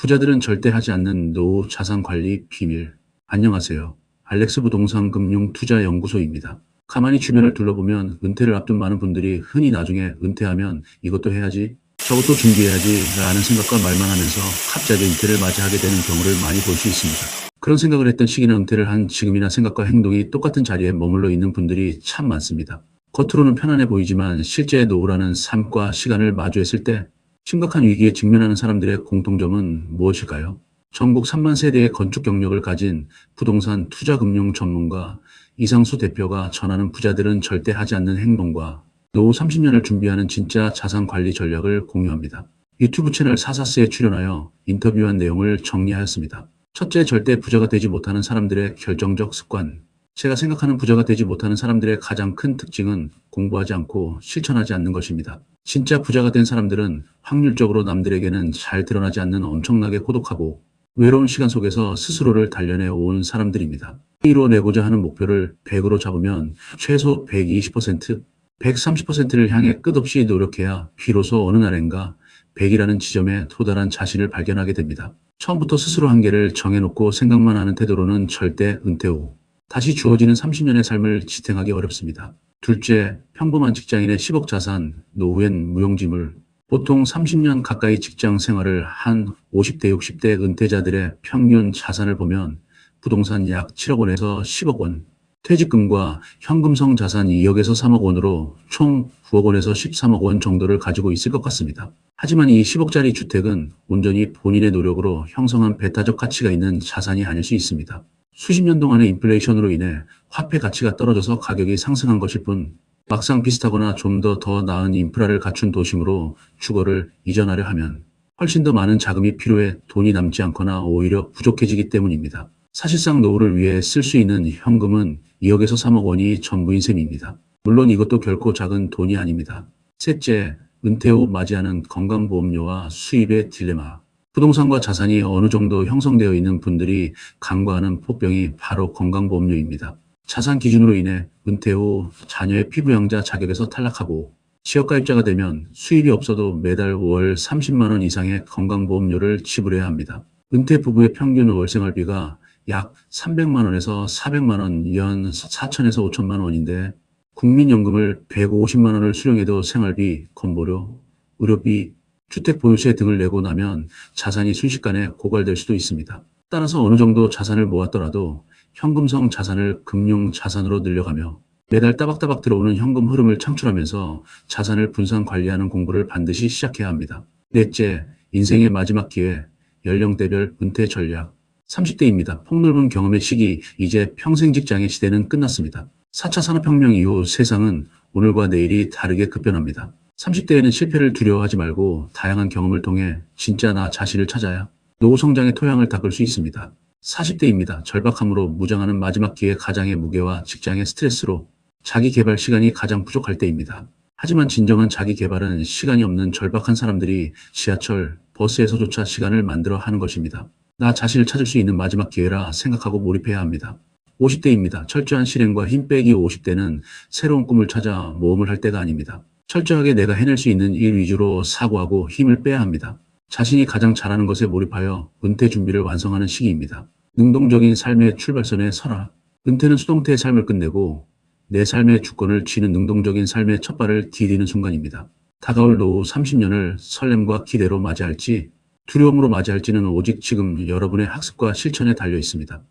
부자들은 절대 하지 않는 노후 자산 관리 비밀. 안녕하세요. 알렉스 부동산 금융 투자 연구소입니다. 가만히 주변을 둘러보면 은퇴를 앞둔 많은 분들이 흔히 나중에 은퇴하면 이것도 해야지, 저것도 준비해야지 라는 생각과 말만 하면서 갑자기 은퇴를 맞이하게 되는 경우를 많이 볼 수 있습니다. 그런 생각을 했던 시기나 은퇴를 한 지금이나 생각과 행동이 똑같은 자리에 머물러 있는 분들이 참 많습니다. 겉으로는 편안해 보이지만 실제 노후라는 삶과 시간을 마주했을 때 심각한 위기에 직면하는 사람들의 공통점은 무엇일까요? 전국 3만 세대의 건축 경력을 가진 부동산 투자금융 전문가 이상수 대표가 전하는 부자들은 절대 하지 않는 행동과 노후 30년을 준비하는 진짜 자산 관리 전략을 공유합니다. 유튜브 채널 사사스에 출연하여 인터뷰한 내용을 정리하였습니다. 첫째, 절대 부자가 되지 못하는 사람들의 결정적 습관. 제가 생각하는 부자가 되지 못하는 사람들의 가장 큰 특징은 공부하지 않고 실천하지 않는 것입니다. 진짜 부자가 된 사람들은 확률적으로 남들에게는 잘 드러나지 않는 엄청나게 고독하고 외로운 시간 속에서 스스로를 단련해 온 사람들입니다. 이뤄내고자 하는 목표를 100으로 잡으면 최소 120%, 130%를 향해 끝없이 노력해야 비로소 어느 날엔가 100이라는 지점에 도달한 자신을 발견하게 됩니다. 처음부터 스스로 한계를 정해놓고 생각만 하는 태도로는 절대 은퇴 후 다시 주어지는 30년의 삶을 지탱하기 어렵습니다. 둘째, 평범한 직장인의 10억 자산, 노후엔 무용지물. 보통 30년 가까이 직장 생활을 한 50대, 60대 은퇴자들의 평균 자산을 보면 부동산 약 7억 원에서 10억 원, 퇴직금과 현금성 자산 2억에서 3억 원으로 총 9억 원에서 13억 원 정도를 가지고 있을 것 같습니다. 하지만 이 10억짜리 주택은 온전히 본인의 노력으로 형성한 배타적 가치가 있는 자산이 아닐 수 있습니다. 수십 년 동안의 인플레이션으로 인해 화폐 가치가 떨어져서 가격이 상승한 것일 뿐 막상 비슷하거나 좀 더 나은 인프라를 갖춘 도심으로 주거를 이전하려 하면 훨씬 더 많은 자금이 필요해 돈이 남지 않거나 오히려 부족해지기 때문입니다. 사실상 노후를 위해 쓸 수 있는 현금은 2억에서 3억 원이 전부인 셈입니다. 물론 이것도 결코 작은 돈이 아닙니다. 셋째, 은퇴 후 맞이하는 건강보험료와 수입의 딜레마. 부동산과 자산이 어느 정도 형성되어 있는 분들이 간과하는 폭병이 바로 건강보험료입니다. 자산 기준으로 인해 은퇴 후 자녀의 피부양자 자격에서 탈락하고 지역가입자가 되면 수입이 없어도 매달 월 30만 원 이상의 건강보험료를 지불해야 합니다. 은퇴 부부의 평균 월 생활비가 약 300만 원에서 400만 원, 연 4천에서 5천만 원인데 국민연금을 150만 원을 수령해도 생활비, 건보료, 의료비, 주택보유세 등을 내고 나면 자산이 순식간에 고갈될 수도 있습니다. 따라서 어느 정도 자산을 모았더라도 현금성 자산을 금융자산으로 늘려가며 매달 따박따박 들어오는 현금 흐름을 창출하면서 자산을 분산 관리하는 공부를 반드시 시작해야 합니다. 넷째, 인생의 마지막 기회, 연령대별 은퇴 전략. 30대입니다. 폭넓은 경험의 시기, 이제 평생 직장의 시대는 끝났습니다. 4차 산업혁명 이후 세상은 오늘과 내일이 다르게 급변합니다. 30대에는 실패를 두려워하지 말고 다양한 경험을 통해 진짜 나 자신을 찾아야 노후 성장의 토양을 닦을 수 있습니다. 40대입니다. 절박함으로 무장하는 마지막 기회, 가장의 무게와 직장의 스트레스로 자기 개발 시간이 가장 부족할 때입니다. 하지만 진정한 자기 개발은 시간이 없는 절박한 사람들이 지하철, 버스에서조차 시간을 만들어 하는 것입니다. 나 자신을 찾을 수 있는 마지막 기회라 생각하고 몰입해야 합니다. 50대입니다. 철저한 실행과 힘 빼기. 50대는 새로운 꿈을 찾아 모험을 할 때가 아닙니다. 철저하게 내가 해낼 수 있는 일 위주로 사고하고 힘을 빼야 합니다. 자신이 가장 잘하는 것에 몰입하여 은퇴 준비를 완성하는 시기입니다. 능동적인 삶의 출발선에 서라. 은퇴는 수동태의 삶을 끝내고 내 삶의 주권을 쥐는 능동적인 삶의 첫 발을 디디는 순간입니다. 다가올 노후 30년을 설렘과 기대로 맞이할지 두려움으로 맞이할지는 오직 지금 여러분의 학습과 실천에 달려 있습니다.